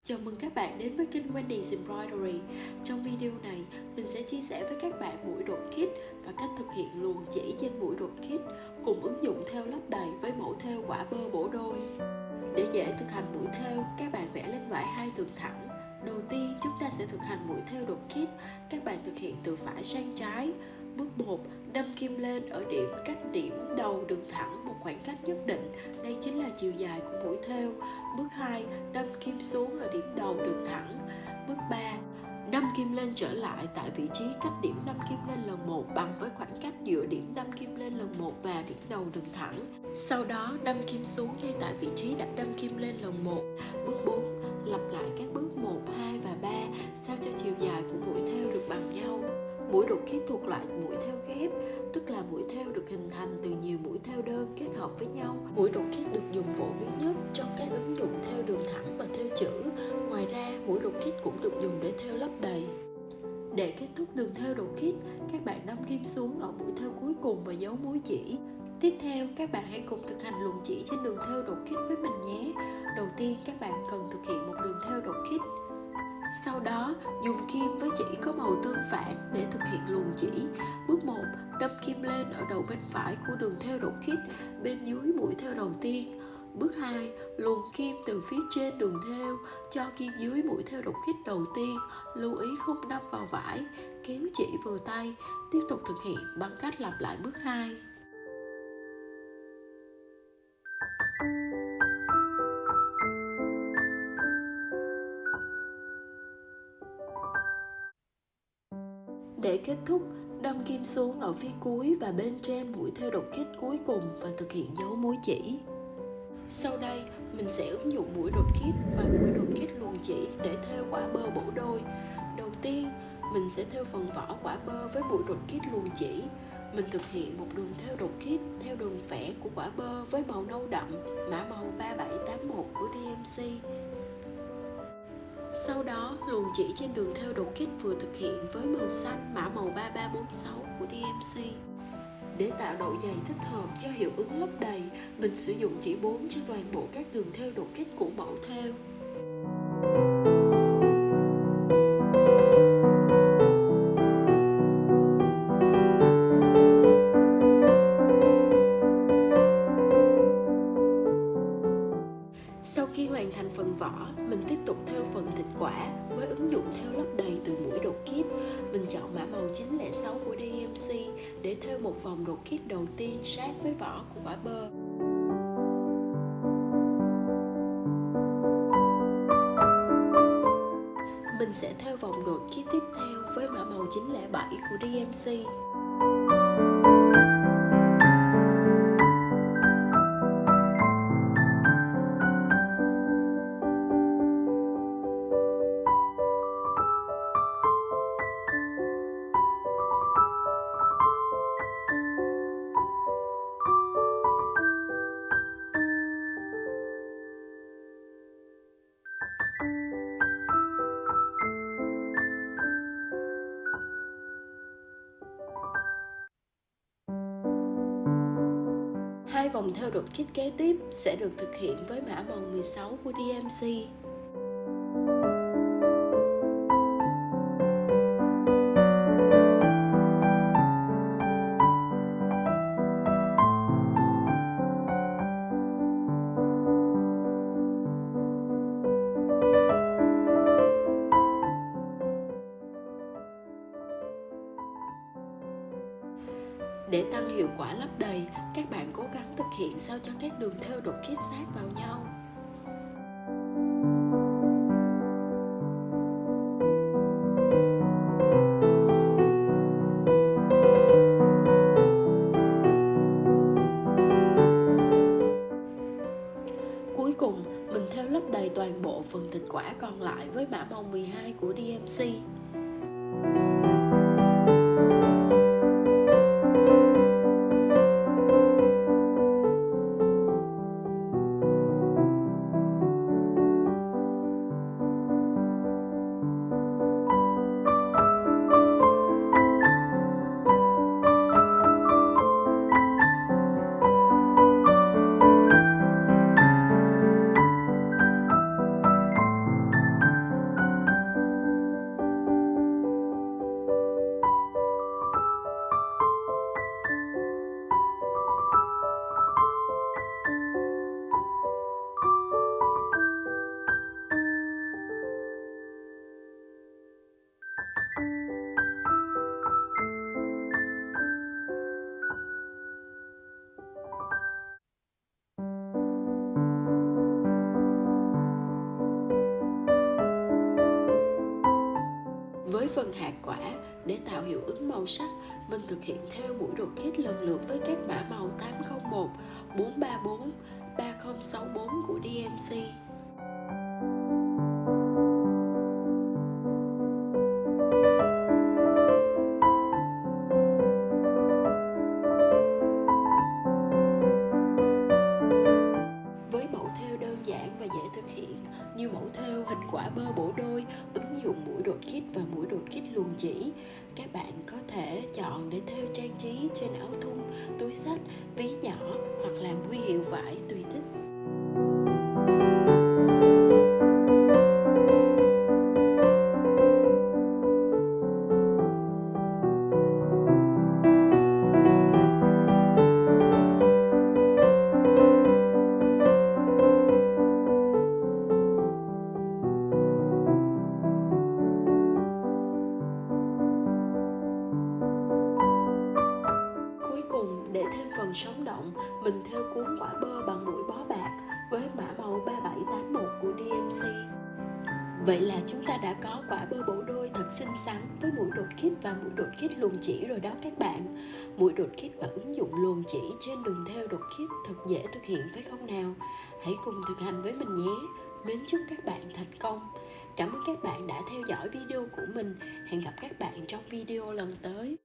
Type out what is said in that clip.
Chào mừng các bạn đến với kênh Wendy's Embroidery. Trong video này, mình sẽ chia sẻ với các bạn mũi đột kít và cách thực hiện luồn chỉ trên mũi đột kít cùng ứng dụng thêu lấp đầy với mẫu thêu quả bơ bổ đôi. Để dễ thực hành mũi thêu, các bạn vẽ lên vải hai đường thẳng. Đầu tiên, chúng ta sẽ thực hành mũi thêu đột kít. Các bạn thực hiện từ phải sang trái. Bước 1, đâm kim lên ở điểm cách điểm đầu đường thẳng một khoảng cách nhất định. Đây chính là chiều dài của mũi thêu. Bước 2, đâm kim xuống ở điểm đầu đường thẳng. Bước 3, đâm kim lên trở lại tại vị trí cách điểm đâm kim lên lần 1 bằng với khoảng cách giữa điểm đâm kim lên lần 1 và điểm đầu đường thẳng. Sau đó, đâm kim xuống ngay tại vị trí đã đâm kim lên lần 1. Bước 4, lặp lại các bước 1, 2 và 3 sao cho chiều dài của mũi thêu được bằng nhau. Mũi đột kít thuộc loại mũi thêu ghép, tức là mũi thêu được hình thành từ nhiều mũi thêu đơn kết hợp với nhau. Mũi đột kít được dùng phổ biến nhất trong các ứng dụng thêu đường thẳng và thêu chữ. Ngoài ra, mũi đột kít cũng được dùng để thêu lấp đầy. Để kết thúc đường thêu đột kít, các bạn đâm kim xuống ở mũi thêu cuối cùng và giấu mũi chỉ. Tiếp theo, các bạn hãy cùng thực hành luồn chỉ trên đường thêu đột kít với mình nhé. Đầu tiên, các bạn cần thực hiện một đường thêu đột kít. Sau đó, dùng kim với chỉ có màu tương phản để thực hiện luồn chỉ. Bước 1, đâm kim lên ở đầu bên phải của đường thêu đột kít bên dưới mũi thêu đầu tiên. Bước 2, luồn kim từ phía trên đường thêu cho kim dưới mũi thêu đột kít đầu tiên. Lưu ý không đâm vào vải, kéo chỉ vừa tay. Tiếp tục thực hiện bằng cách lặp lại bước 2. Để kết thúc, đâm kim xuống ở phía cuối và bên trên mũi thêu đột kít cuối cùng và thực hiện dấu mũi chỉ. Sau đây, mình sẽ ứng dụng mũi đột kít và mũi đột kít luồn chỉ để thêu quả bơ bổ đôi. Đầu tiên, mình sẽ thêu phần vỏ quả bơ với mũi đột kít luồn chỉ. Mình thực hiện một đường thêu đột kít theo đường vẽ của quả bơ với màu nâu đậm, mã màu 3781 của DMC. Sau đó, luồn chỉ trên đường thêu đột kít vừa thực hiện với màu xanh mã màu 3346 của DMC. Để tạo độ dày thích hợp cho hiệu ứng lấp đầy, mình sử dụng chỉ 4 trên toàn bộ các đường thêu đột kít của mẫu thêu. Sau khi hoàn thành phần vỏ, mình tiếp tục thêu phần thịt quả với ứng dụng thêu lấp đầy từ mũi đột kít. Mình chọn mã màu 906 của DMC để thêu một vòng đột kít đầu tiên sát với vỏ của quả bơ. Mình sẽ thêu vòng đột kít tiếp theo với mã màu 907 của DMC. Hai vòng thêu đột kít kế tiếp sẽ được thực hiện với mã màu 16 của DMC. Để tăng hiệu quả lấp đầy, các bạn cố gắng thực hiện sao cho các đường thêu đột kít sát vào nhau. Cuối cùng, mình thêu lấp đầy toàn bộ phần thịt quả còn lại với mã màu 12 của DMC. Với phần hạt quả, để tạo hiệu ứng màu sắc, mình thực hiện theo mũi đột kích lần lượt với các mã màu 801, 434, 3064 của DMC. Với mẫu thêu đơn giản và dễ thực hiện như mẫu thêu hình quả bơ bổ đôi, ứng dụng mũi đột kích và mũi đột kích luồn chỉ, các bạn có thể chọn để thêu trang trí trên áo thun, túi xách, ví nhỏ hoặc làm huy hiệu vải tùy thích. Cuối cùng, để thêm phần sống động, mình thêu cuốn quả bơ bằng mũi bó bạc với mã màu 3781 của DMC. Vậy là chúng ta đã có quả bơ bổ đôi thật xinh xắn với mũi đột kích và mũi đột kích luồn chỉ rồi đó các bạn. Mũi đột kích và ứng dụng luồn chỉ trên đường thêu đột kích thật dễ thực hiện phải không nào? Hãy cùng thực hành với mình nhé. Mến chúc các bạn thành công. Cảm ơn các bạn đã theo dõi video của mình. Hẹn gặp các bạn trong video lần tới.